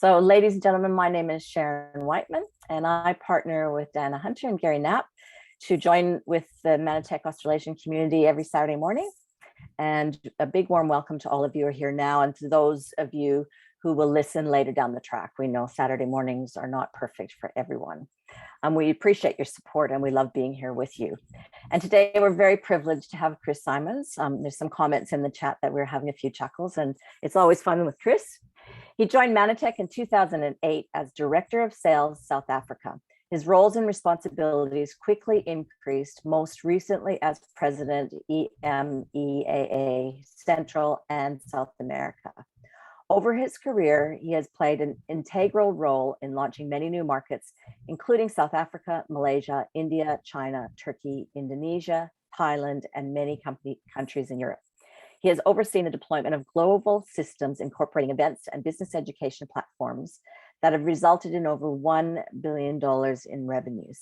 So, ladies and gentlemen, my name is Sharon Whiteman, and I partner with Dana Hunter and Gary Knapp to join with the Mannatech Australasian community every Saturday morning. And a big warm welcome to all of you who are here now, and to those of you who will listen later down the track. We know Saturday mornings are not perfect for everyone. We appreciate your support and we love being here with you. And today we're very privileged to have Chris Simons. There's some comments in the chat that we're having a few chuckles, and it's always fun with Chris. He joined Mannatech in 2008 as Director of Sales, South Africa. His roles and responsibilities quickly increased, most recently as President, EMEAA, Central and South America. Over his career, he has played an integral role in launching many new markets, including South Africa, Malaysia, India, China, Turkey, Indonesia, Thailand, and many countries in Europe. He has overseen the deployment of global systems incorporating events and business education platforms that have resulted in over $1 billion in revenues.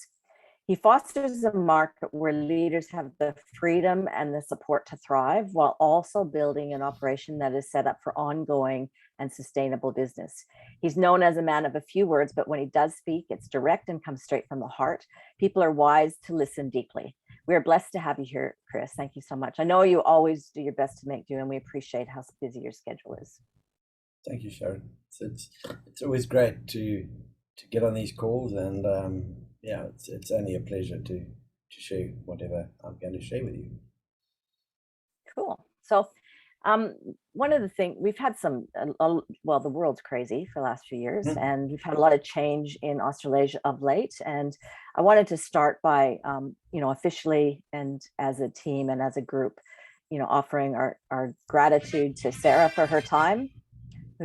He fosters a market where leaders have the freedom and the support to thrive, while also building an operation that is set up for ongoing and sustainable business. He's known as a man of a few words, but when he does speak, it's direct and comes straight from the heart. People are wise to listen deeply. We are blessed to have you here, Chris. Thank you so much. I know you always do your best to make do, and we appreciate how busy your schedule is. Thank you, Sharon. It's always great to get on these calls, and yeah, it's only a pleasure to share whatever I'm going to share with you. Cool. So one of the things we've had well, the world's crazy for the last few years, and we've had a lot of change in Australasia of late. And I wanted to start by, officially and as a team and as a group, offering our gratitude to Sarah for her time.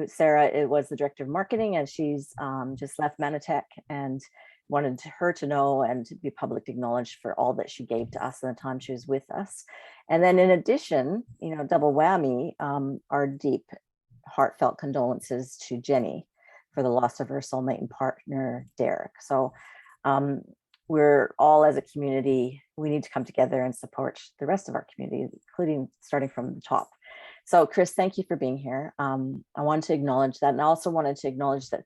Sarah was the Director of Marketing, and she's just left Mannatech, and wanted her to know and to be publicly acknowledged for all that she gave to us in the time she was with us. And then in addition, double whammy, our deep, heartfelt condolences to Jenny for the loss of her soulmate and partner, Derek. So we're all, as a community, we need to come together and support the rest of our community, including starting from the top. So Chris, thank you for being here. I wanted to acknowledge that, and I also wanted to acknowledge that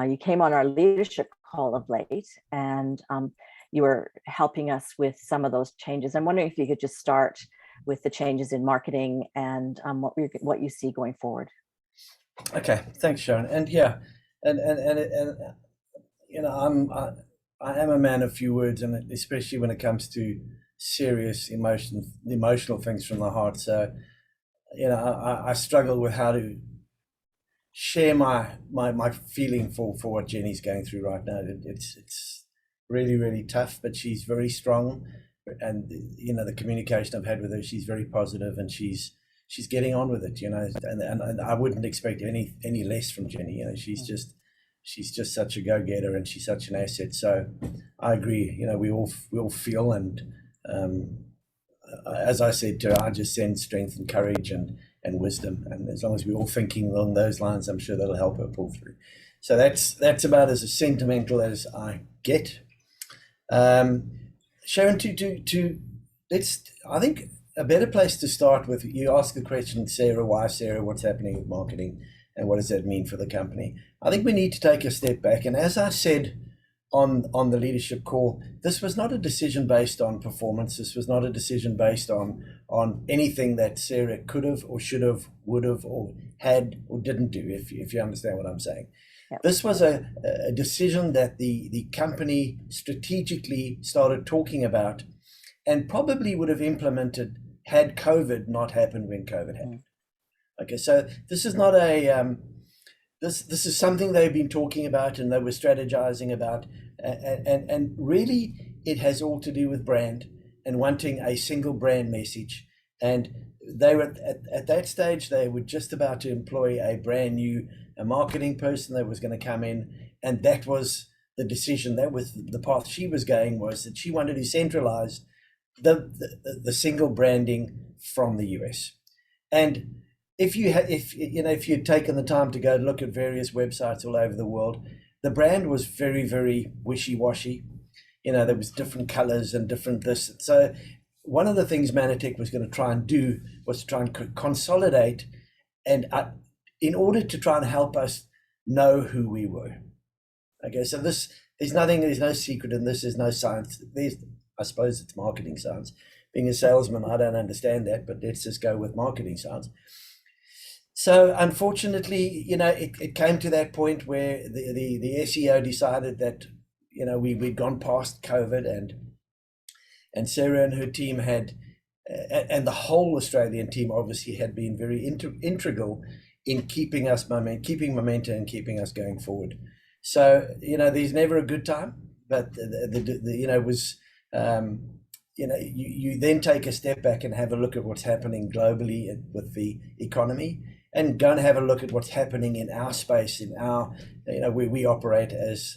you came on our leadership call of late, and you were helping us with some of those changes. I'm wondering if you could just start with the changes in marketing and what you see going forward. Okay, thanks, Sharon. And yeah, and I am a man of few words, and especially when it comes to serious emotional things from the heart. So I struggle with how to share my feeling for what Jenny's going through right now. It's really, really tough, but she's very strong, and the communication I've had with her, she's very positive, and she's getting on with it, and I wouldn't expect any less from Jenny. She's just such a go-getter, and she's such an asset. So I agree, we all feel, and as I said to her, I just send strength and courage and wisdom, and as long as we're all thinking along those lines, I'm sure that'll help her pull through. So that's about as sentimental as I get. Sharon, I think a better place to start with, you ask the question, Sarah, why Sarah, what's happening with marketing, and what does that mean for the company? I think we need to take a step back, and as I said on the leadership call, this was not a decision based on performance. This was not a decision based on anything that Sarah could have or should have, would have, or had or didn't do, if you understand what I'm saying. Yep. This was a decision that the company strategically started talking about, and probably would have implemented had COVID not happened when COVID happened. Okay, so this is not a this is something they've been talking about, and they were strategizing about, and really it has all to do with brand and wanting a single brand message. And they were at that stage, they were just about to employ a brand new marketing person that was going to come in, and that was the decision. That was the path she was going, was that she wanted to centralize the single branding from the US. And if you'd taken the time to go look at various websites all over the world, the brand was very, very wishy-washy. There was different colors and different this. So one of the things Mannatech was going to try and do was to try and consolidate, and in order to try and help us know who we were. Okay, so there's no secret in this, there's no science. I suppose it's marketing science. Being a salesman, I don't understand that, but let's just go with marketing science. So unfortunately, it came to that point where the SEO decided that, we'd gone past COVID, and Sarah and her team had, and the whole Australian team obviously had been very integral in keeping momentum and keeping us going forward. So, there's never a good time, but you then take a step back and have a look at what's happening globally with the economy, and go and have a look at what's happening in our space, in our, where we operate as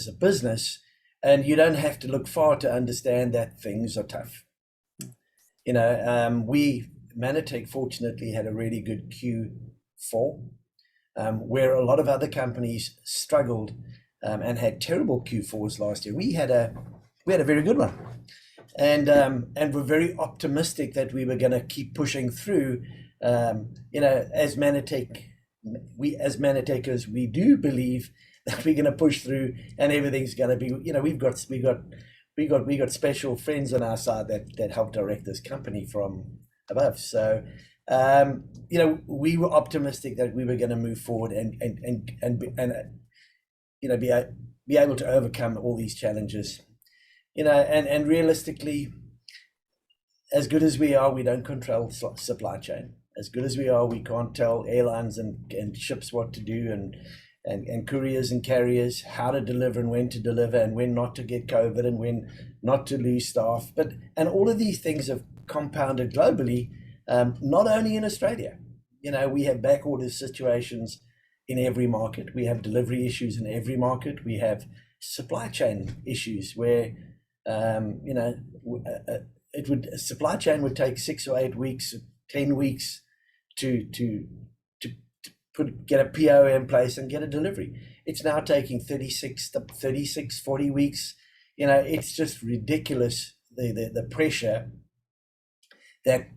a business. And you don't have to look far to understand that things are tough. Mannatech fortunately had a really good Q4, where a lot of other companies struggled and had terrible Q4s last year. We had a very good one, and we're very optimistic that we were going to keep pushing through. As Mannatechers, we do believe that we're going to push through, and everything's going to be. We got special friends on our side that help direct this company from above. So, we were optimistic that we were going to move forward and be able to overcome all these challenges. And realistically, as good as we are, we don't control supply chain. As good as we are, we can't tell airlines and ships what to do, and couriers and carriers how to deliver and when to deliver, and when not to get COVID and when not to lose staff. And all of these things have compounded globally, not only in Australia. We have back order situations in every market. We have delivery issues in every market. We have supply chain issues where supply chain would take 6 or 8 weeks, 10 weeks to get a PO in place and get a delivery. It's now taking 36, 40 weeks. It's just ridiculous, the pressure that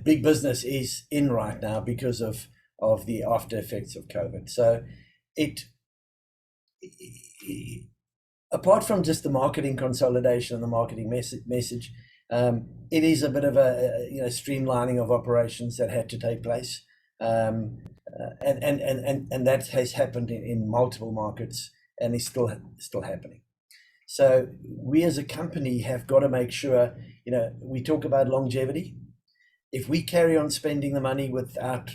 big business is in right now because of the after effects of COVID. So apart from just the marketing consolidation and the marketing message, it is a bit of a streamlining of operations that had to take place, and that has happened in multiple markets and is still happening. So we as a company have got to make sure, we talk about longevity. If we carry on spending the money without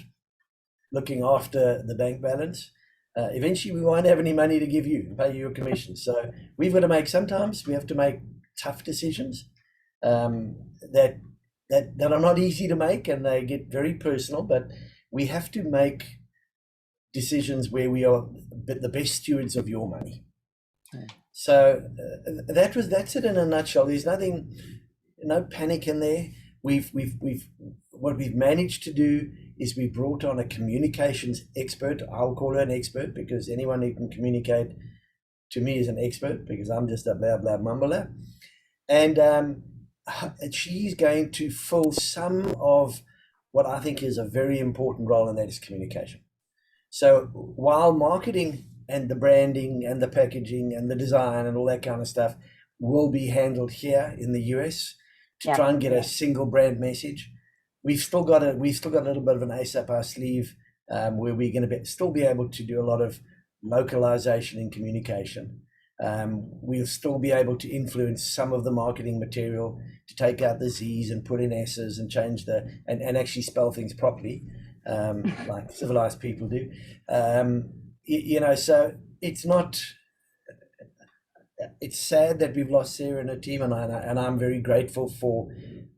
looking after the bank balance, eventually we won't have any money to give you, pay you a commission. So sometimes we have to make tough decisions that are not easy to make, and they get very personal, but we have to make decisions where we are the best stewards of your money. Okay. So that's it in a nutshell. There's no panic in there. What we've managed to do is we brought on a communications expert. I'll call her an expert because anyone who can communicate to me is an expert, because I'm just a blah blah mumbler. And she's going to fill some of what I think is a very important role, and that is communication. So while marketing and the branding and the packaging and the design and all that kind of stuff will be handled here in the US to try and get a single brand message, we've still got a little bit of an ace up our sleeve, where we're going to still be able to do a lot of localization in communication. We'll still be able to influence some of the marketing material to take out the Z's and put in S's and change and actually spell things properly, like civilized people do. So it's sad that we've lost Sarah and her team, and I'm very grateful for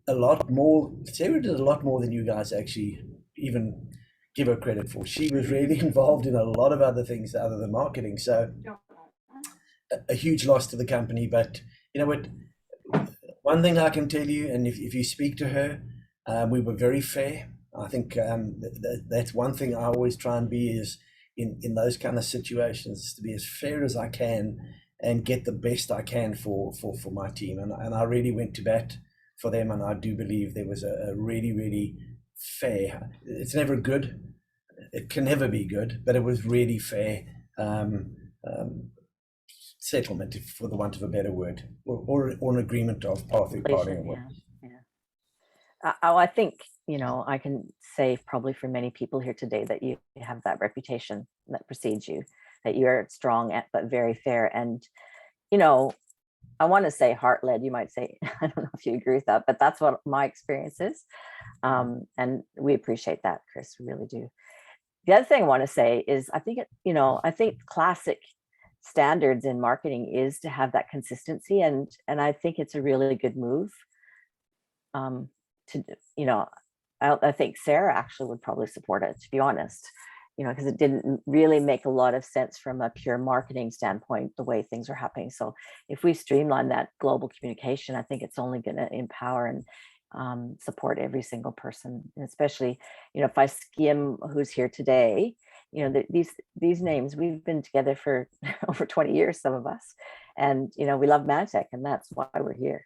a lot more. Sarah did a lot more than you guys actually even give her credit for. She was really involved in a lot of other things other than marketing. So a huge loss to the company. But you know what? One thing I can tell you, and if you speak to her, we were very fair. I think that's one thing I always try and be, is in those kind of situations, to be as fair as I can and get the best I can for my team. And I really went to bat for them, and I do believe there was a really, really fair. It's never good. It can never be good, but it was really fair settlement, for the want of a better word, or an agreement of parting. I think, I can say probably for many people here today that you have that reputation that precedes you, that you're strong but very fair. And, I want to say heart-led, you might say, I don't know if you agree with that, but that's what my experience is. And we appreciate that, Chris, we really do. The other thing I want to say is I think, I think classic standards in marketing is to have that consistency. And I think it's a really good move. I think Sarah actually would probably support it, to be honest, because it didn't really make a lot of sense from a pure marketing standpoint, the way things are happening. So if we streamline that global communication, I think it's only going to empower and support every single person, and especially, if I skim who's here today, these names, we've been together for over 20 years, some of us, and we love Mannatech, and that's why we're here.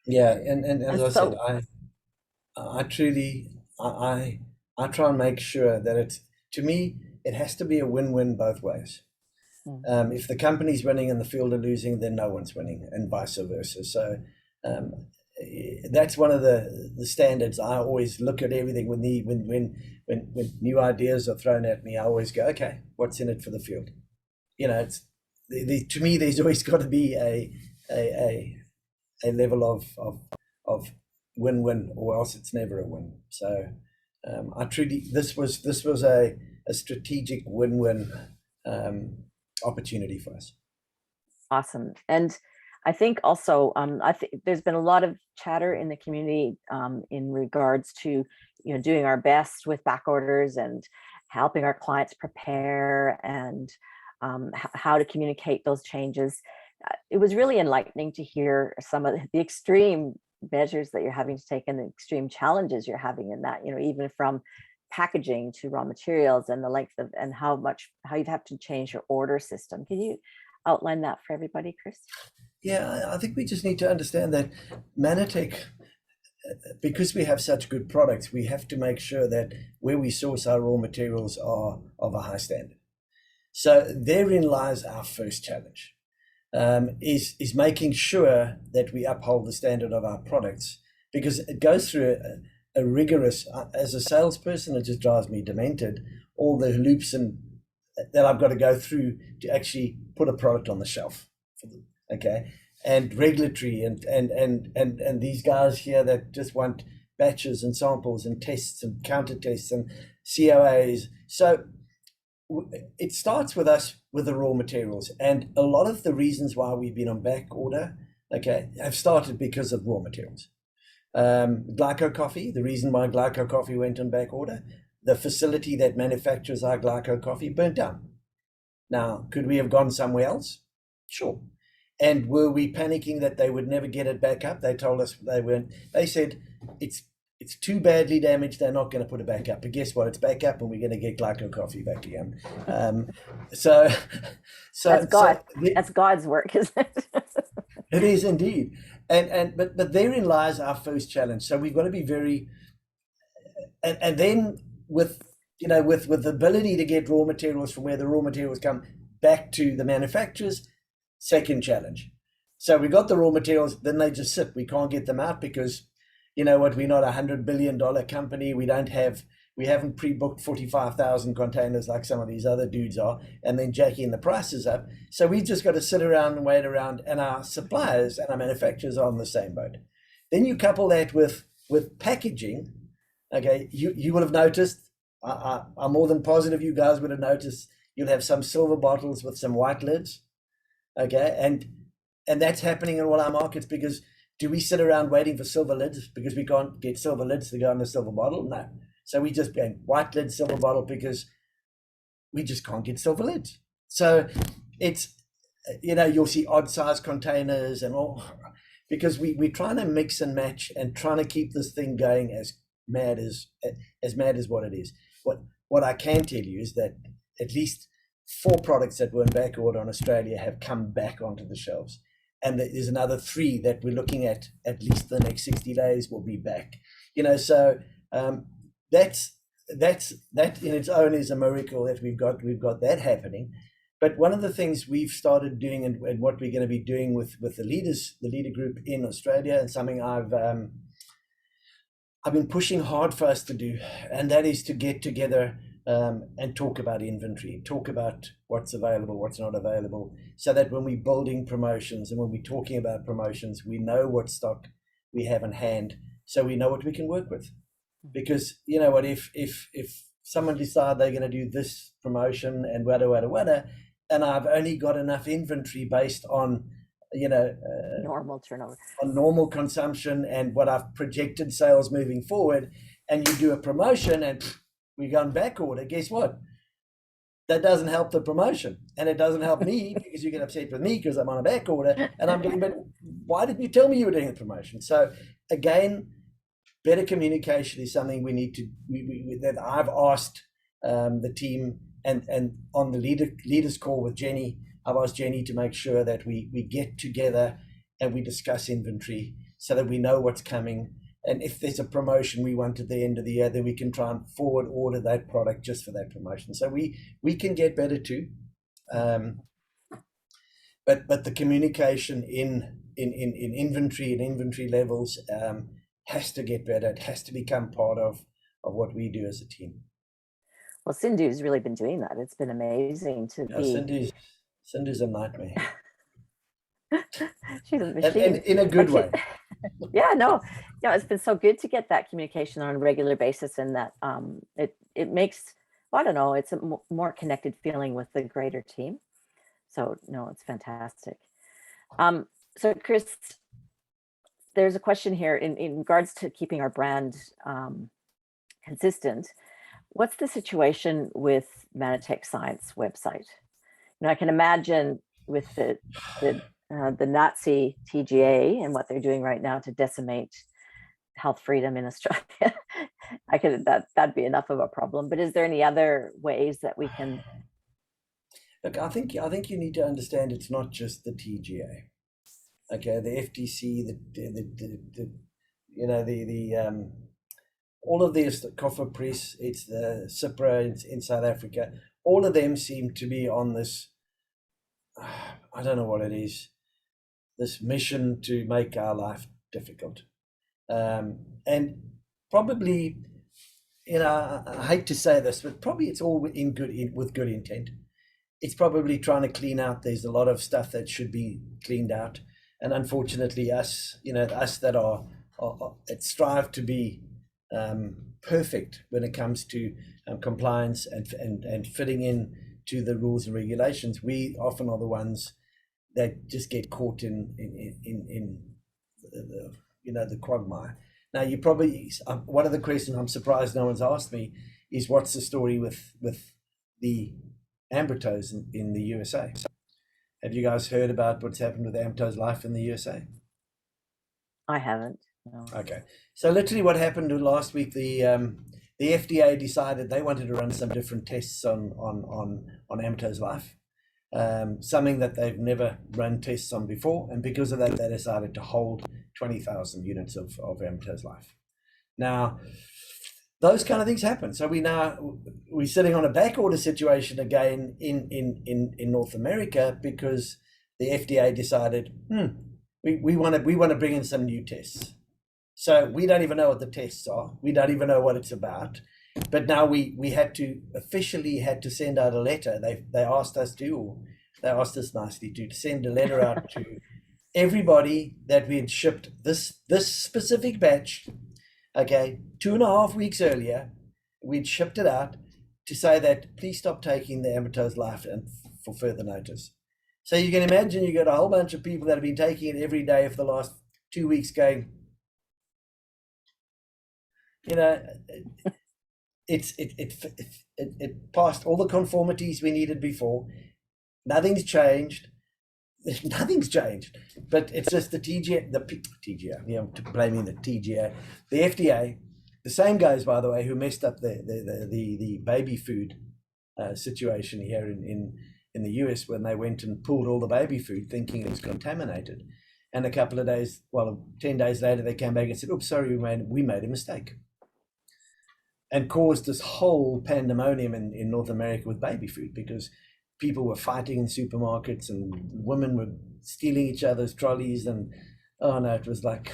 Yeah, and as I said, I truly I try and make sure that to me it has to be a win-win both ways. If the company's winning and the field are losing, then no one's winning, and vice versa. So that's one of the standards. I always look at everything when new ideas are thrown at me. I always go, okay, what's in it for the field? It's to me, there's always got to be a level of win-win, or else it's never a win. So I truly, this was a strategic win-win opportunity for us. Awesome. And I think also, I think there's been a lot of chatter in the community in regards to, doing our best with back orders and helping our clients prepare, and how to communicate those changes. It was really enlightening to hear some of the extreme measures that you're having to take and the extreme challenges you're having in that, even from packaging to raw materials and the length of, and how you'd have to change your order system. Can you outline that for everybody, Chris? Yeah, I think we just need to understand that Mannatech, because we have such good products, we have to make sure that where we source our raw materials are of a high standard. So therein lies our first challenge. Is making sure that we uphold the standard of our products, because it goes through a rigorous, as a salesperson, it just drives me demented, all the loops that I've got to go through to actually put a product on the shelf. Okay, and regulatory and these guys here that just want batches and samples and tests and counter tests and COAs. So it starts with us with the raw materials, and a lot of the reasons why we've been on back order, have started because of raw materials. Glyco coffee, the reason why Glyco coffee went on back order, the facility that manufactures our Glyco coffee burnt down. Now, could we have gone somewhere else? Sure. And were we panicking that they would never get it back up? They told us they weren't. They said it's too badly damaged, they're not going to put it back up. But guess what? It's back up, and we're going to get Glyco coffee back again. So that's God. That's God's work, isn't it? It is indeed. But therein lies our first challenge. So we've got to be very, and then with the ability to get raw materials from where the raw materials come back to the manufacturers, second challenge. So we got the raw materials, then they just sit. We can't get them out because, we're not $100 billion company. We haven't pre-booked 45,000 containers like some of these other dudes are, and then jacking the prices up. So we've just got to sit around and wait around, and our suppliers and our manufacturers are on the same boat. Then you couple that with packaging. Okay, you would have noticed, I'm more than positive you guys would have noticed, you'll have some silver bottles with some white lids. Okay, and that's happening in all our markets, because do we sit around waiting for silver lids because we can't get silver lids to go in a silver bottle? No. So we just get white lid, silver bottle, because we just can't get silver lids. So it's, you'll see odd size containers and all, because we're trying to mix and match and trying to keep this thing going as mad as what it is. What I can tell you is that at least 4 products that were in back order on Australia have come back onto the shelves. And there's another 3 that we're looking at least the next 60 days will be back. So that's that in its own is a miracle that we've got that happening. But one of the things we've started doing, and what we're going to be doing with the leader group in Australia, and something I've been pushing hard for us to do, and that is to get together and talk about inventory, talk about what's available, what's not available, so that when we're building promotions and when we're talking about promotions, we know what stock we have in hand, so we know what we can work with. Because you know what, if someone decide they're going to do this promotion and wada, and I've only got enough inventory based on normal turnover, on normal consumption and what I've projected sales moving forward, and you do a promotion and we go on back order, guess what? That doesn't help the promotion, and it doesn't help me because you get upset with me because I'm on a back order, and I'm going, but why didn't you tell me you were doing a promotion? So again, better communication is something we need to that I've asked the team, and on the leaders call with Jenny, I've asked Jenny to make sure that we get together and we discuss inventory so that we know what's coming. And if there's a promotion we want at the end of the year, then we can try and forward order that product just for that promotion. So we can get better too. But the communication in inventory and inventory levels has to get better. It has to become part of what we do as a team. Well, Sindhu's really been doing that. It's been amazing to be. Cindy's a nightmare. She's a machine. And in a good way. Yeah, no, it's been so good to get that communication on a regular basis, and that it makes, I don't know, it's a more connected feeling with the greater team. So no, it's fantastic. So Chris, there's a question here in regards to keeping our brand consistent. What's the situation with Mannatech Science website? I can imagine with the Nazi TGA and what they're doing right now to decimate health freedom in Australia. That'd be enough of a problem. But is there any other ways that we can? Look, I think you need to understand it's not just the TGA. Okay, the FTC, all of this, the Coffer Press, it's the CIPRA in South Africa. All of them seem to be on this, I don't know what it is, this mission to make our life difficult. And probably, I hate to say this, but probably it's all with good intent. It's probably trying to clean out. There's a lot of stuff that should be cleaned out. And unfortunately, us that are strive to be perfect when it comes to compliance and fitting in to the rules and regulations, we often are the ones that just get caught in the quagmire. Now, you probably, one of the questions I'm surprised no one's asked me is, what's the story with the Ambritoes in the USA? Have you guys heard about what's happened with Ambritoes Life in the USA? I haven't. No. Okay, so literally what happened last week, the FDA decided they wanted to run some different tests on Ambritoes Life, something that they've never run tests on before, and because of that, they decided to hold 20,000 units of Ambritoes Life. Now, those kind of things happen. So we're sitting on a back order situation again in North America because the FDA decided we want to bring in some new tests. So we don't even know what the tests are. We don't even know what it's about. But now we officially had to send out a letter. They asked us to, or they asked us nicely to send a letter out to everybody that we had shipped this specific batch. Okay, 2.5 weeks earlier, we'd shipped it out to say that please stop taking the Ambritoes Life and for further notice. So you can imagine you got a whole bunch of people that have been taking it every day for the last 2 weeks going, it passed all the conformities we needed before. Nothing's changed. Nothing's changed, but it's just the TGA, blaming the TGA, the FDA, the same guys, by the way, who messed up the baby food situation here in the US when they went and pulled all the baby food thinking it was contaminated. And a couple of days, 10 days later, they came back and said, "Oops, sorry, we made a mistake." and caused this whole pandemonium in North America with baby food, because people were fighting in supermarkets and women were stealing each other's trolleys, and oh no, it was like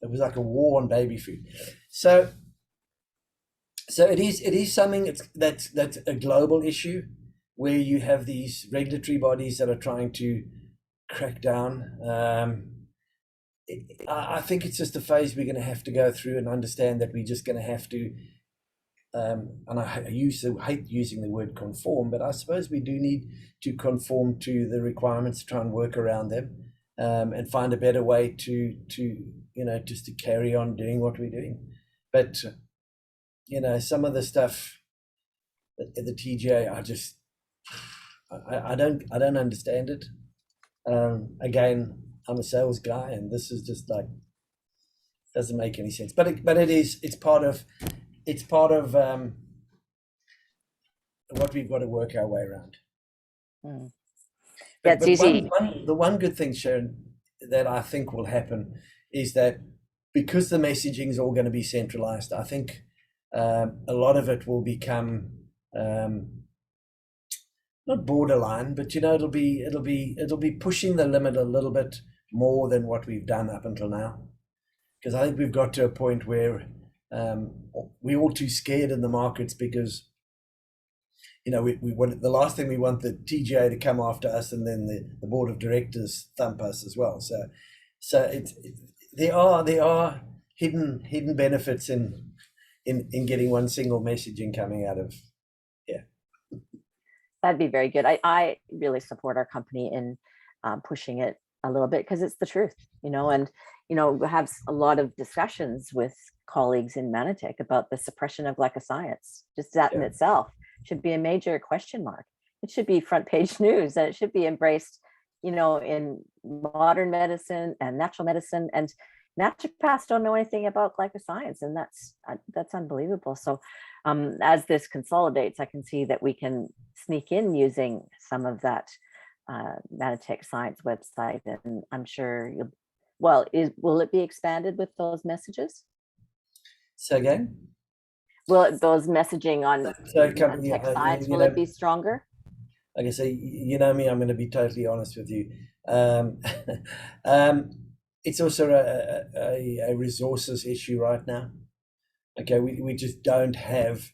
a war on baby food. So it is something that's a global issue, where you have these regulatory bodies that are trying to crack down. I think it's just a phase we're going to have to go through and understand that we're just going to have to, and I hate using the word conform, but I suppose we do need to conform to the requirements, try and work around them, and find a better way to just to carry on doing what we're doing. But some of the stuff at the TGA, I don't understand it. Again, I'm a sales guy, and this is just like, doesn't make any sense. But it's part of what we've got to work our way around. That's easy. The one good thing, Sharon, that I think will happen is that because the messaging is all going to be centralized, I think a lot of it will become not borderline, but it'll be pushing the limit a little bit more than what we've done up until now. Because I think we've got to a point where we're all too scared in the markets, because we want, the last thing we want, the TGA to come after us and then the board of directors thump us as well. So there are hidden benefits in getting one single messaging coming out of. That'd be very good. I really support our company in pushing it a little bit, because it's the truth, and we have a lot of discussions with colleagues in Mannatech about the suppression of glycoscience. Just that in itself should be a major question mark. It should be front page news, and it should be embraced, in modern medicine and natural medicine. And naturopaths don't know anything about glycoscience, and that's unbelievable. So as this consolidates, I can see that we can sneak in using some of that Mannatech Science website, and I'm sure will it be expanded with those messages? So again, those messaging on Mannatech Science, will it be stronger? Like I say, me, I'm going to be totally honest with you. It's also a resources issue right now. Okay, we just don't have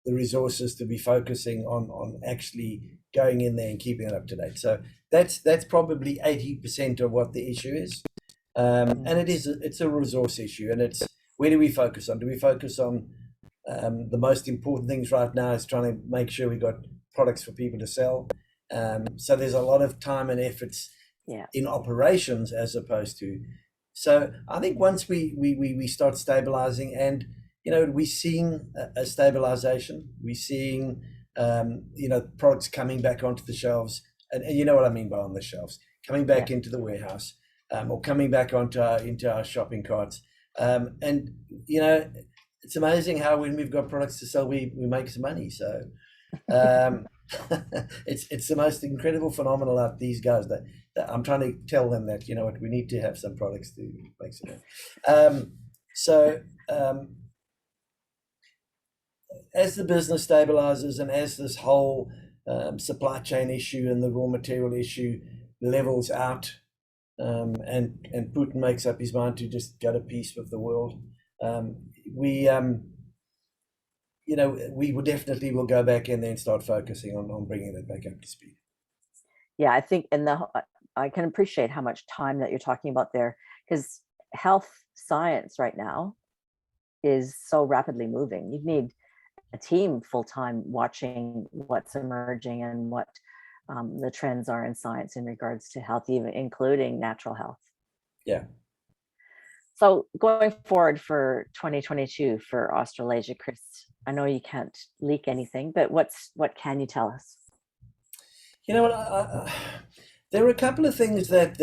the resources to be focusing on actually going in there and keeping it up to date. So that's probably 80% of what the issue is, and it's a resource issue. And it's, where do we focus on? Do we focus on the most important things right now is trying to make sure we got products for people to sell? So there's a lot of time and efforts in operations as opposed to. So I think once we start stabilizing, and we're seeing a stabilization, we're seeing products coming back onto the shelves, and you know what I mean by on the shelves, coming back into the warehouse, or coming back into our shopping carts, and it's amazing how when we've got products to sell, we make some money. So it's the most incredible phenomenon of these guys that I'm trying to tell them that we need to have some products to make some money. As the business stabilizes, and as this whole supply chain issue and the raw material issue levels out, and Putin makes up his mind to just go to peace with the world, we will definitely will go back in there and start focusing on bringing it back up to speed. Yeah, I think I can appreciate how much time that you're talking about there, because health science right now is so rapidly moving. You need a team full-time watching what's emerging and what the trends are in science in regards to health, even including natural health. Yeah. So going forward for 2022 for Australasia, Chris, I know you can't leak anything, but what can you tell us? There are a couple of things that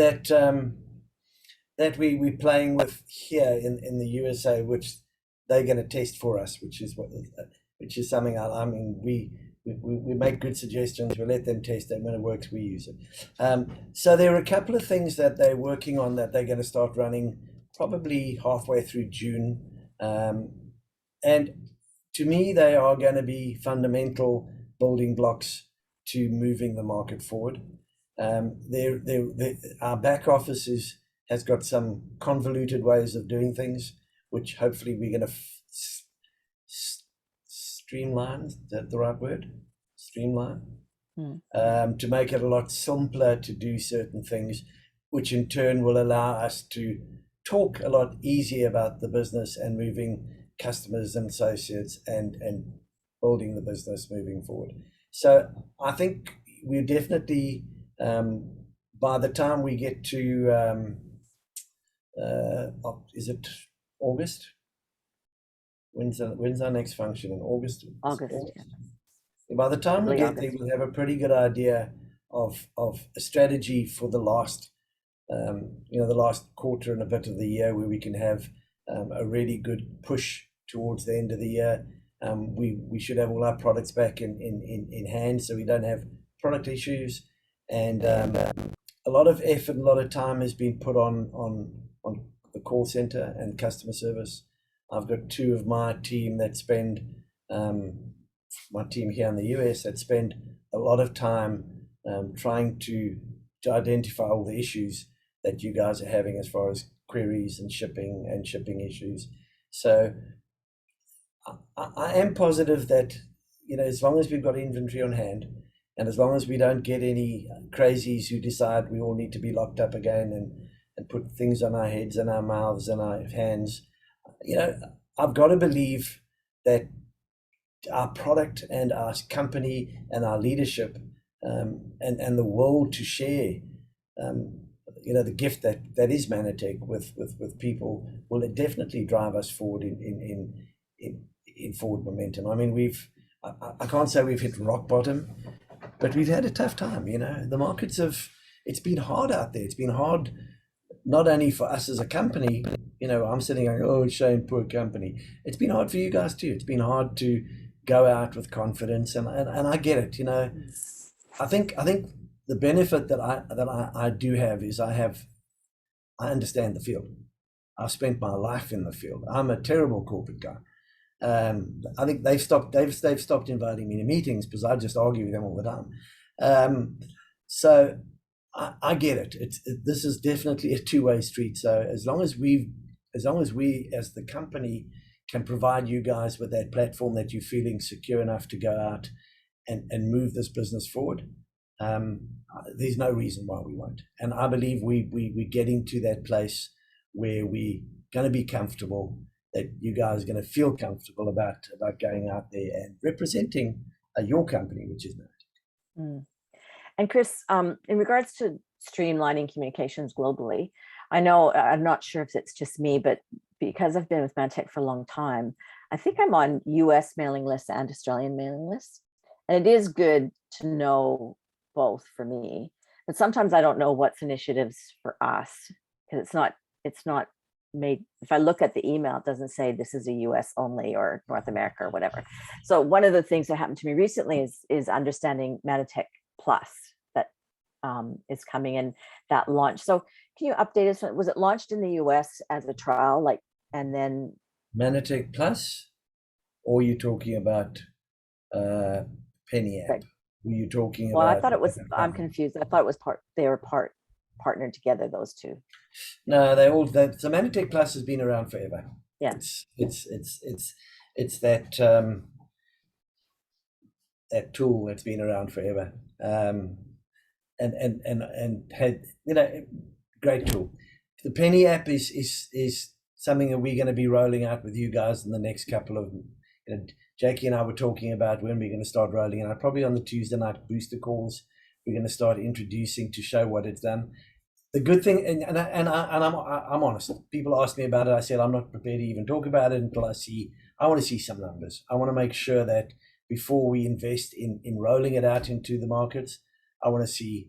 we're playing with here in the USA, which they're going to test for us, which is something. I mean, we make good suggestions, we let them test it, when it works, we use it. So there are a couple of things that they're working on that they're going to start running probably halfway through June, and to me, they are going to be fundamental building blocks to moving the market forward. Our back office has got some convoluted ways of doing things, which hopefully we're going to streamline. Is that the right word? Streamline. To make it a lot simpler to do certain things, which in turn will allow us to talk a lot easier about the business and moving customers and associates and building the business moving forward. So I think we definitely, by the time we get to, is it August? When's our next function? In August? August. By the time we get there, we'll have a pretty good idea of a strategy for the last, the last quarter and a bit of the year, where we can have a really good push towards the end of the year. We should have all our products back in hand, so we don't have product issues. And a lot of effort, a lot of time has been put on the call center and customer service. I've got two of my team that spend, my team here in the US, that spend a lot of time trying to identify all the issues that you guys are having as far as queries and shipping issues. So I am positive that, as long as we've got inventory on hand, and as long as we don't get any crazies who decide we all need to be locked up again and put things on our heads and our mouths and our hands, I've got to believe that our product and our company and our leadership and the will to share the gift that is Mannatech with people will definitely drive us forward in forward momentum. I mean, I can't say we've hit rock bottom, but we've had a tough time. The markets it's been hard out there. It's been hard not only for us as a company. I'm sitting going, oh, shame, poor company. It's been hard for you guys too. It's been hard to go out with confidence, and I get it. I think the benefit that I do have is I understand the field. I've spent my life in the field. I'm a terrible corporate guy. I think they've stopped inviting me to meetings because I just argue with them all the time. So I get it. This is definitely a two-way street. So as long as we as the company can provide you guys with that platform that you're feeling secure enough to go out and move this business forward, there's no reason why we won't. And I believe we're getting to that place where we're going to be comfortable, that you guys are going to feel comfortable about going out there and representing your company, which is Mannatech. And Chris, in regards to streamlining communications globally, I know, I'm not sure if it's just me, but because I've been with Mannatech for a long time, I think I'm on US mailing lists and Australian mailing lists. And it is good to know both for me. But sometimes I don't know what's initiatives for us, because it's not made. If I look at the email, it doesn't say this is a US only or North America or whatever. So one of the things that happened to me recently is understanding Mannatech Plus that is coming in, that launch. So can you update us? Was it launched in the US as a trial, and then Mannatech Plus, or are you talking about Penny app? Were you talking about? Well, I thought it was. I'm confused. I thought it was they were partnered together, those two. No, so Mannatech Plus has been around forever. Yeah, it's that that tool that's been around forever, and had great tool. The Penny app is something that we're going to be rolling out with you guys in the next couple of. Jackie and I were talking about when we're going to start rolling it out. Probably on the Tuesday night booster calls, we're going to start introducing to show what it's done. The good thing, and I'm honest. People ask me about it. I said I'm not prepared to even talk about it until I want to see some numbers. I want to make sure that before we invest in rolling it out into the markets, I want to see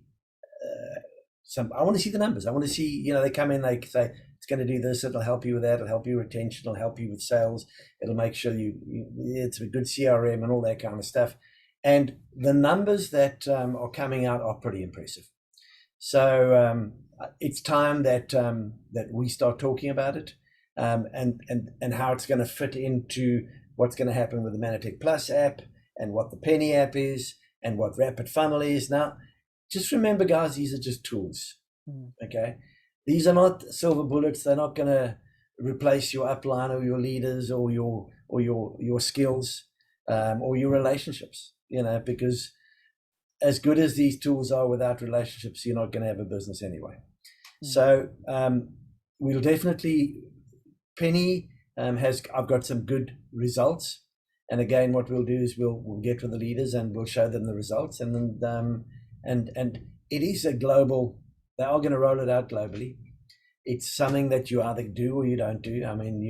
I want to see the numbers. I want to see, they come in, they say it's going to do this, it'll help you with that, it'll help you with retention, it'll help you with sales, it'll make sure it's a good CRM and all that kind of stuff. And the numbers that are coming out are pretty impressive. So it's time that we start talking about it, and how it's going to fit into what's going to happen with the Mannatech Plus app and what the Penny app is and what Rapid Funnel is. Now, just remember, guys, these are just tools. Okay, these are not silver bullets. They're not going to replace your upline or your leaders or your skills or your relationships. Because as good as these tools are, without relationships, you're not going to have a business anyway. So we'll definitely, Penny I've got some good results. And again, what we'll do is we'll get with the leaders and we'll show them the results. And it is a global, they are going to roll it out globally. It's something that you either do or you don't do. I mean,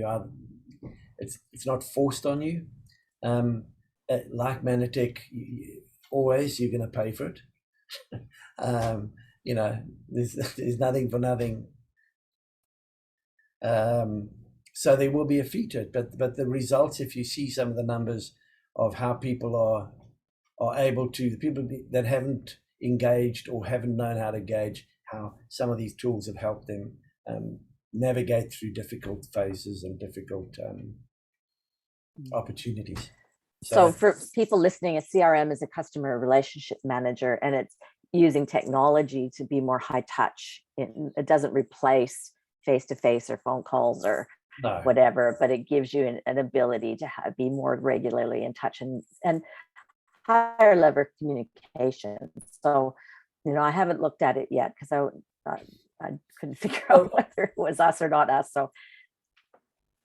it's not forced on you. Like Mannatech, always you're going to pay for it. There's nothing for nothing. So there will be a fee to it, but the results, if you see some of the numbers of how people are able to, the people that haven't engaged or haven't known how to gauge, how some of these tools have helped them navigate through difficult phases and difficult opportunities. So for people listening, a CRM is a customer relationship manager, and it's using technology to be more high touch. It doesn't replace face-to-face or phone calls or whatever, but it gives you an ability to be more regularly in touch and higher level communication. So, I haven't looked at it yet because I couldn't figure out whether it was us or not us. So,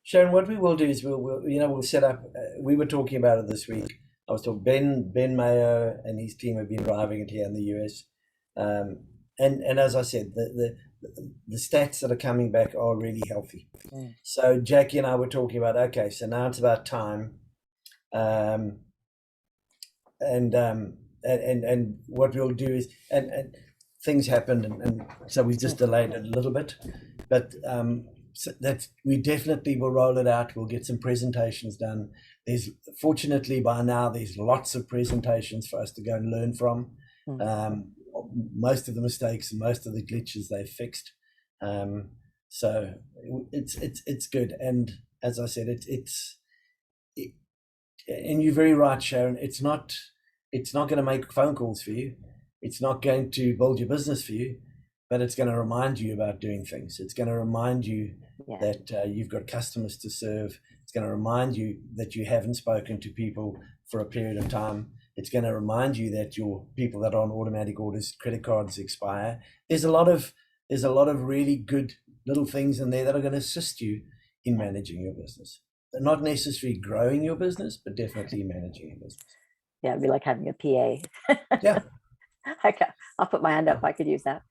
Sharon, what we will do is we'll set up. We were talking about it this week. I was talking Ben Mayo and his team have been driving it here in the US, and as I said, the stats that are coming back are really healthy. So Jackie and I were talking about, okay, so now it's about time, and what we'll do is and things happened, and so we just delayed it a little bit, but so that we definitely will roll it out. We'll get some presentations done. Fortunately by now there's lots of presentations for us to go and learn from. Most of the mistakes and most of the glitches they've fixed. So it's good. And as I said, and you're very right, Sharon. It's not going to make phone calls for you. It's not going to build your business for you, but it's going to remind you about doing things. It's going to remind you that you've got customers to serve. It's going to remind you that you haven't spoken to people for a period of time. It's going to remind you that your people that are on automatic orders, credit cards expire. There's a lot of really good little things in there that are going to assist you in managing your business. They're not necessarily growing your business, but definitely managing your business. Yeah, it'd be like having a PA. Yeah. Okay, I'll put my hand up. I could use that.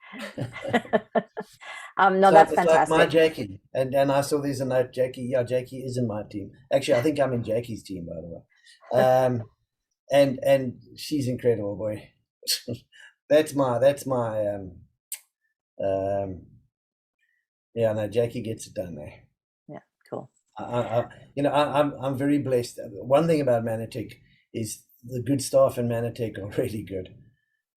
No, so that's it's fantastic. Like my Jackie, and I saw there's a note. Jackie, yeah, Jackie is in my team. Actually, I think I'm in Jackie's team, by the way. And she's incredible, boy. that's my yeah, no, Jackie gets it done there. Yeah, cool. I'm very blessed. One thing about Mannatech is the good staff in Mannatech are really good.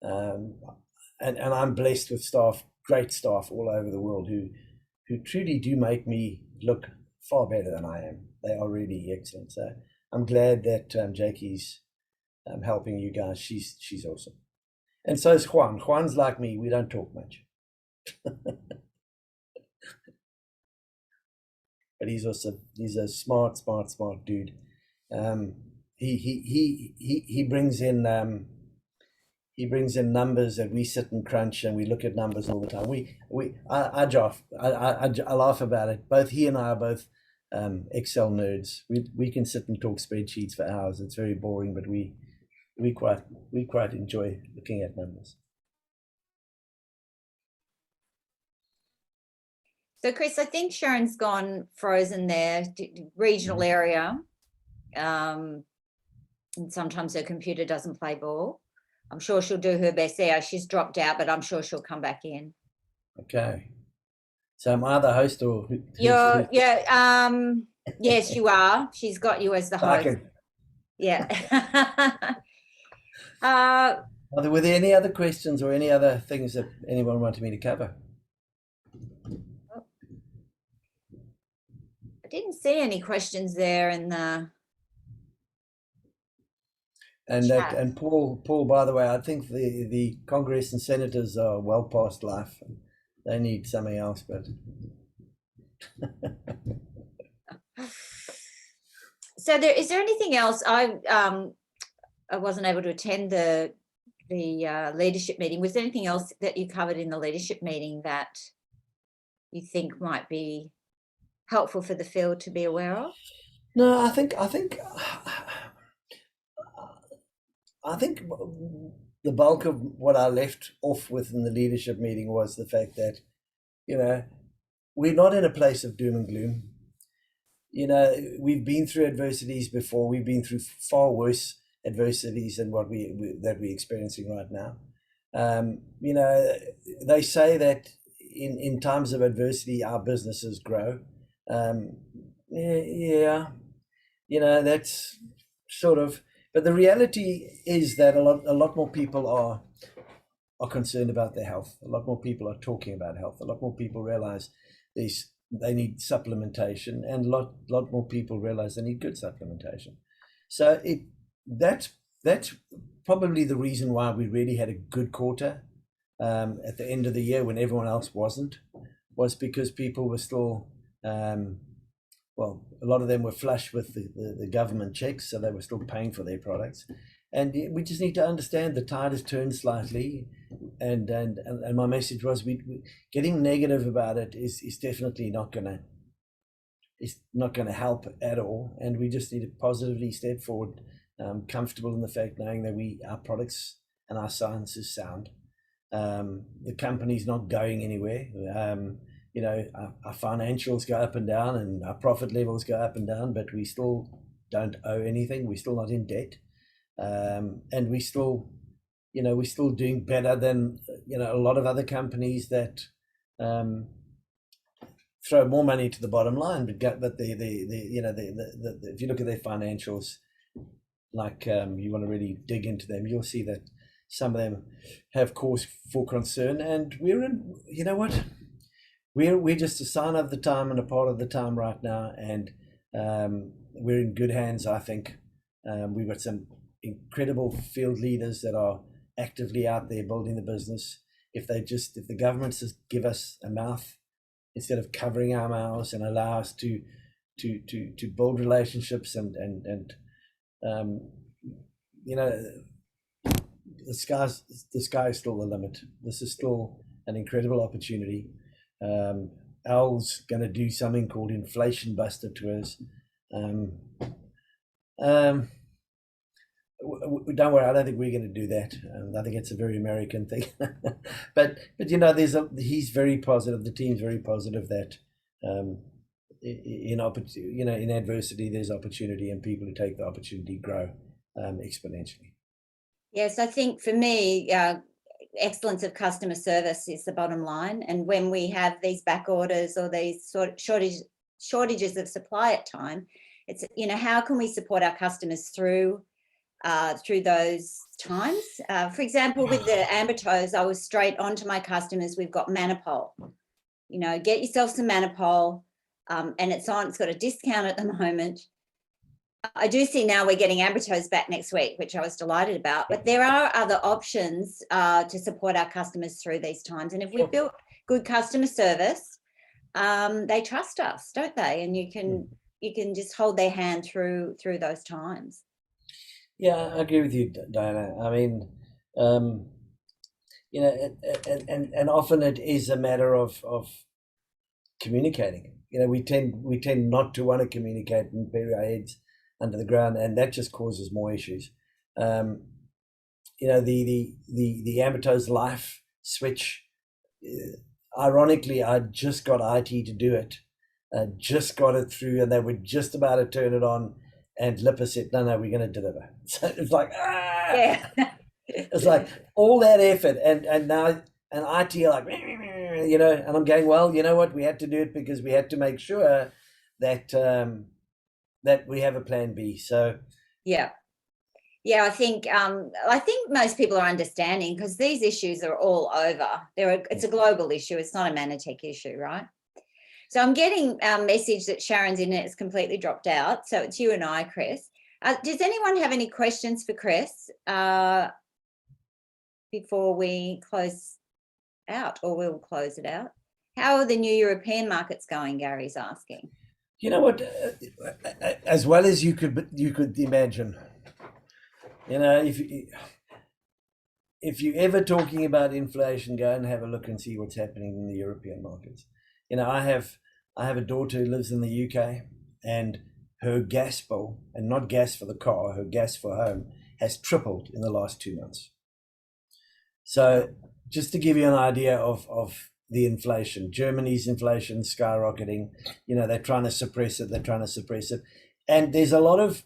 And I'm blessed with staff, great staff all over the world who truly do make me look far better than I am. They are really excellent. So I'm glad that Jackie's helping you guys. She's awesome. And so is Juan. Juan's like me. We don't talk much. But he's awesome. He's a smart dude. He brings in numbers that we sit and crunch, and we look at numbers all the time. I laugh about it. Both he and I are both Excel nerds. We can sit and talk spreadsheets for hours. It's very boring, but we quite enjoy looking at numbers. So Chris, I think Sharon's gone frozen there. Regional area, and sometimes her computer doesn't play ball. I'm sure she'll do her best there. She's dropped out, but I'm sure she'll come back in. Okay. So am I the host or? Yeah. Yes, you are. She's got you as the host. Okay. Yeah. Were there any other questions or any other things that anyone wanted me to cover? I didn't see any questions there in the And chat. and Paul, by the way, I think the Congress and senators are well past life. They need something else, but So is there anything else? I wasn't able to attend the leadership meeting. Was there anything else that you covered in the leadership meeting that you think might be helpful for the field to be aware of? no, I think the bulk of what I left off with in the leadership meeting was the fact that, you know, we're not in a place of doom and gloom. You know, we've been through adversities before. We've been through far worse adversities than what we're experiencing right now. You know, they say that in times of adversity, our businesses grow. Yeah, you know, that's sort of. But the reality is that a lot more people are concerned about their health. A lot more people are talking about health. A lot more people realize they need supplementation, and a lot more people realize they need good supplementation. So that's probably the reason why we really had a good quarter at the end of the year when everyone else wasn't, was because people were still well, a lot of them were flush with the government checks, so they were still paying for their products. And we just need to understand the tide has turned slightly, and my message was getting negative about it is definitely not gonna help at all, and we just need to positively step forward, comfortable in the fact, knowing that our products and our science is sound. The company's not going anywhere. You know, our financials go up and down, and our profit levels go up and down, but we still don't owe anything. We're still not in debt. And we're still doing better than, you know, a lot of other companies that throw more money to the bottom line, but if you look at their financials, like you want to really dig into them, you'll see that some of them have cause for concern, and you know what? We're just a sign of the time and a part of the time right now, and we're in good hands, I think. We've got some incredible field leaders that are actively out there building the business. If the governments just give us a mouth instead of covering our mouths, and allow us to build relationships and you know, the sky is still the limit. This is still an incredible opportunity. Al's going to do something called inflation buster tours. Don't worry, I don't think we're going to do that. I think it's a very American thing. but you know, he's very positive. The team's very positive that in adversity there's opportunity, and people who take the opportunity grow exponentially. Yes, I think for me, excellence of customer service is the bottom line. And when we have these back orders or these sort of shortages of supply at time, it's, you know, how can we support our customers through those times? For example, with the Ambertoes, I was straight on to my customers. We've got Mannapol. You know, get yourself some Mannapol, and it's got a discount at the moment. I do see now we're getting Ambertoes back next week, which I was delighted about. But there are other options to support our customers through these times. And if we built good customer service, they trust us, don't they? And you can just hold their hand through those times. Yeah, I agree with you, Diana. I mean, you know, and often it is a matter of communicating. You know, we tend not to want to communicate and bury our heads under the ground, and that just causes more issues. You know, the Ambertoes Life switch. Ironically, I just got IT to do it. Just got it through, and they were just about to turn it on, and Lippa said, "No, we're going to deliver." So it's like, Yeah. It's like all that effort, and now and IT are like, you know, and I'm going, well, you know what? We had to do it because we had to make sure that that we have a plan B. So yeah, I think most people are understanding, because these issues are all over. It's a global issue. It's not a Mannatech issue, right? So I'm getting a message that Sharon's internet has completely dropped out. So it's you and I, Chris. Does anyone have any questions for Chris before we close out, or we'll close it out? How are the new European markets going? Gary's asking. You know what? As well as you could imagine. You know, if you're ever talking about inflation, go and have a look and see what's happening in the European markets. You know, I have a daughter who lives in the UK, and her gas bill, and not gas for the car, her gas for home, has tripled in the last 2 months. So just to give you an idea of the inflation, Germany's inflation skyrocketing. You know, they're trying to suppress it. And there's a lot of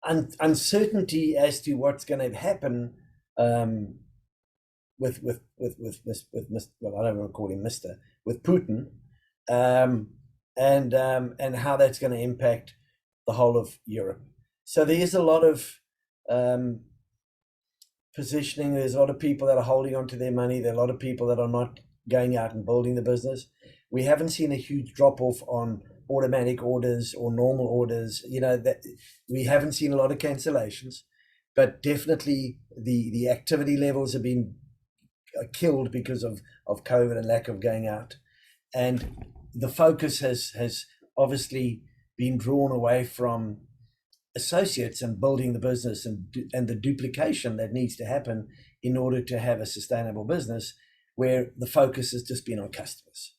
uncertainty as to what's going to happen with well, I don't want to call him Mr. with Putin, and how that's going to impact the whole of Europe. So there is a lot of positioning. There's a lot of people that are holding on to their money. There are a lot of people that are not going out and building the business. We haven't seen a huge drop off on automatic orders or normal orders. You know, that we haven't seen a lot of cancellations, but definitely the activity levels have been killed because of COVID and lack of going out. And the focus has obviously been drawn away from associates and building the business and the duplication that needs to happen in order to have a sustainable business, where the focus has just been on customers.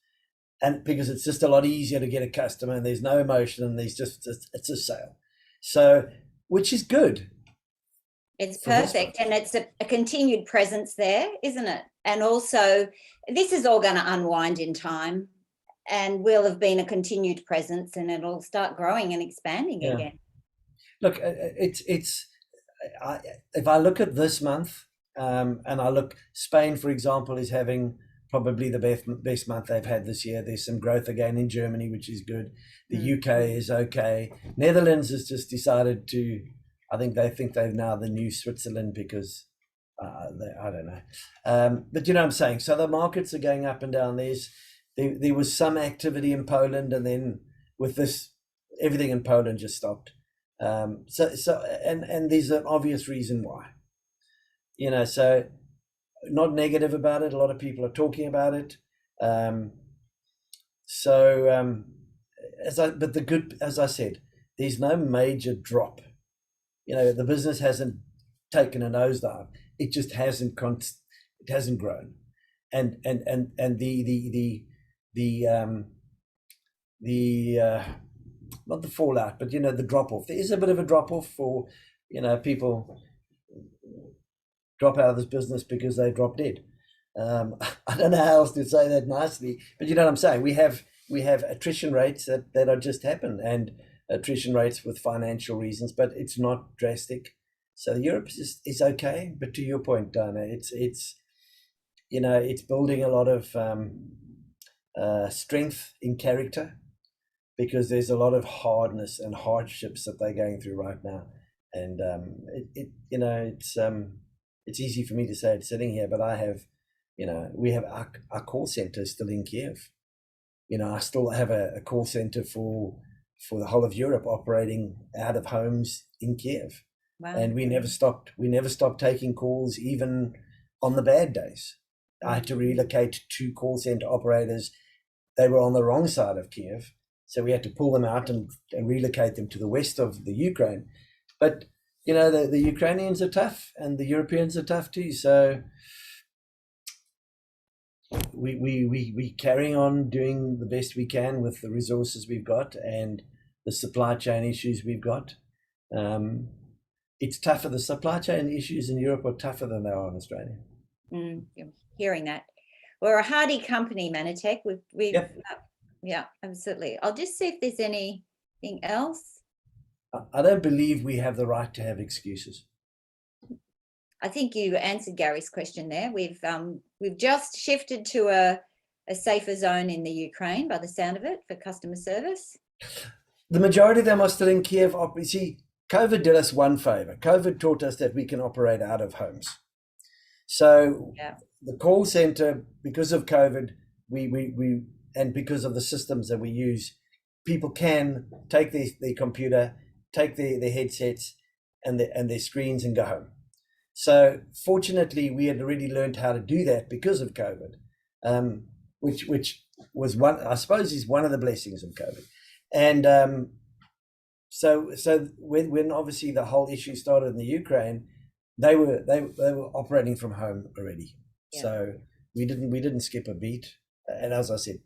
And because it's just a lot easier to get a customer, and there's no emotion, and it's a sale. So, which is good. It's perfect. And it's a continued presence there, isn't it? And also, this is all going to unwind in time, and will have been a continued presence, and it'll start growing and expanding again. Look, if I look at this month, and I look, Spain, for example, is having probably the best month they've had this year. There's some growth again in Germany, which is good. The UK is okay. Netherlands has just decided to, I think they've now the new Switzerland, because I don't know. But you know what I'm saying? So the markets are going up and down. There was some activity in Poland, and then with this, everything in Poland just stopped. And there's an obvious reason why. You know, so not negative about it. A lot of people are talking about it. But the good, as I said, there's no major drop. You know, the business hasn't taken a nosedive. It just hasn't grown. And not the fallout, but you know, the drop off. There is a bit of a drop off for, you know, people drop out of this business because they drop dead. I don't know how else to say that nicely, but you know what I'm saying. We have attrition rates that are just happen, and attrition rates with financial reasons, but it's not drastic. So Europe is okay. But to your point, Dana, it's you know, it's building a lot of strength in character, because there's a lot of hardness and hardships that they're going through right now. And you know, it's easy for me to say it sitting here, but I have, you know, we have our call center still in Kiev. You know, I still have a call center for the whole of Europe operating out of homes in Kiev. Wow. And we never stopped taking calls, even on the bad days. I had to relocate 2 call center operators. They were on the wrong side of Kiev, so we had to pull them out and relocate them to the west of the Ukraine. But you know, the Ukrainians are tough, and the Europeans are tough too. So we carrying on doing the best we can with the resources we've got and the supply chain issues we've got. It's tougher. The supply chain issues in Europe are tougher than they are in Australia. You're hearing that. We're a hardy company, Mannatech. Yeah, absolutely. I'll just see if there's anything else. I don't believe we have the right to have excuses. I think you answered Gary's question there. We've just shifted to a safer zone in the Ukraine, by the sound of it, for customer service. The majority of them are still in Kiev. You see, COVID did us one favor. COVID taught us that we can operate out of homes. So the call center, because of COVID, we and because of the systems that we use, people can take their computer, take their headsets and their screens and go home. So fortunately, we had already learned how to do that because of COVID, which was one, I suppose, is one of the blessings of COVID. And so when obviously the whole issue started in the Ukraine, they were operating from home already. Yeah. So we didn't skip a beat. And as I said,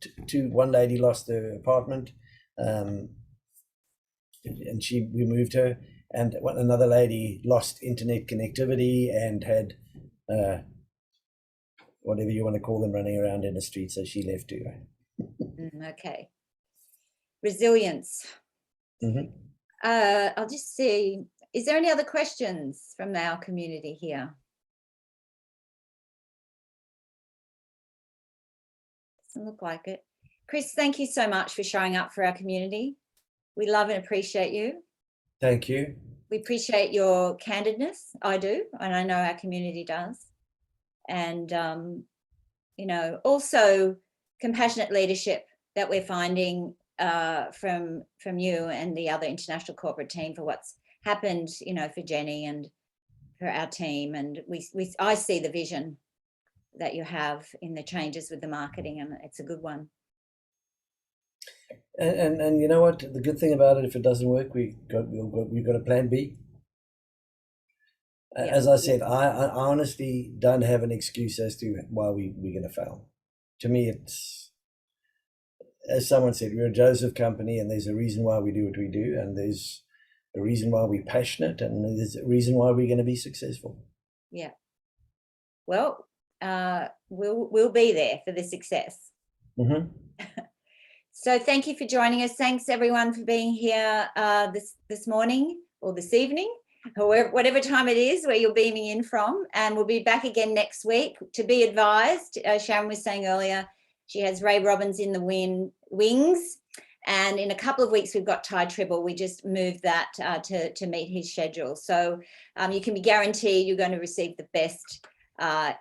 one lady lost her apartment, and we moved her, and another lady lost internet connectivity and had whatever you want to call them running around in the street, so she left too. Okay. Resilience. Mm-hmm. I'll just see, is there any other questions from our community here? Doesn't look like it. Chris, thank you so much for showing up for our community. We love and appreciate you. Thank you. We appreciate your candidness. I do, and I know our community does. And, you know, also compassionate leadership that we're finding from you and the other international corporate team for what's happened, you know, for Jenny and for our team. And I see the vision that you have in the changes with the marketing, and it's a good one. And you know what? The good thing about it, if it doesn't work, we've got a plan B. Yeah. As I said, I honestly don't have an excuse as to why we're going to fail. To me, it's, as someone said, we're a Joseph company, and there's a reason why we do what we do, and there's a reason why we're passionate, and there's a reason why we're going to be successful. Yeah. Well, we'll be there for the success. Mm-hmm. So thank you for joining us. Thanks everyone for being here this morning or this evening, or whatever time it is where you're beaming in from. And we'll be back again next week. To be advised, Sharon was saying earlier, she has Ray Robbins in the wings. And in a couple of weeks, we've got Ty Tribble. We just moved that to meet his schedule. So you can be guaranteed you're going to receive the best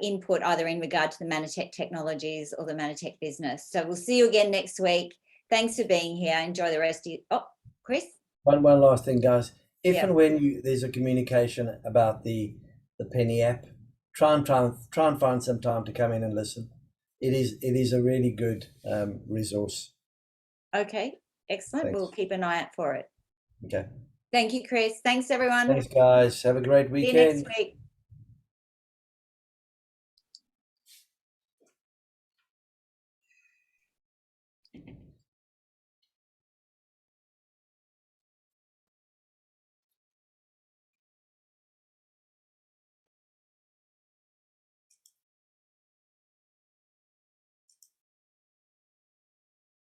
input, either in regard to the Mannatech technologies or the Mannatech business. So we'll see you again next week. Thanks for being here. Enjoy the rest of you. Oh, Chris? One last thing, guys. If and when there's a communication about the Penny app, try and find some time to come in and listen. It is a really good resource. Okay, excellent. Thanks. We'll keep an eye out for it. Okay. Thank you, Chris. Thanks, everyone. Thanks, guys. Have a great weekend. See you next week.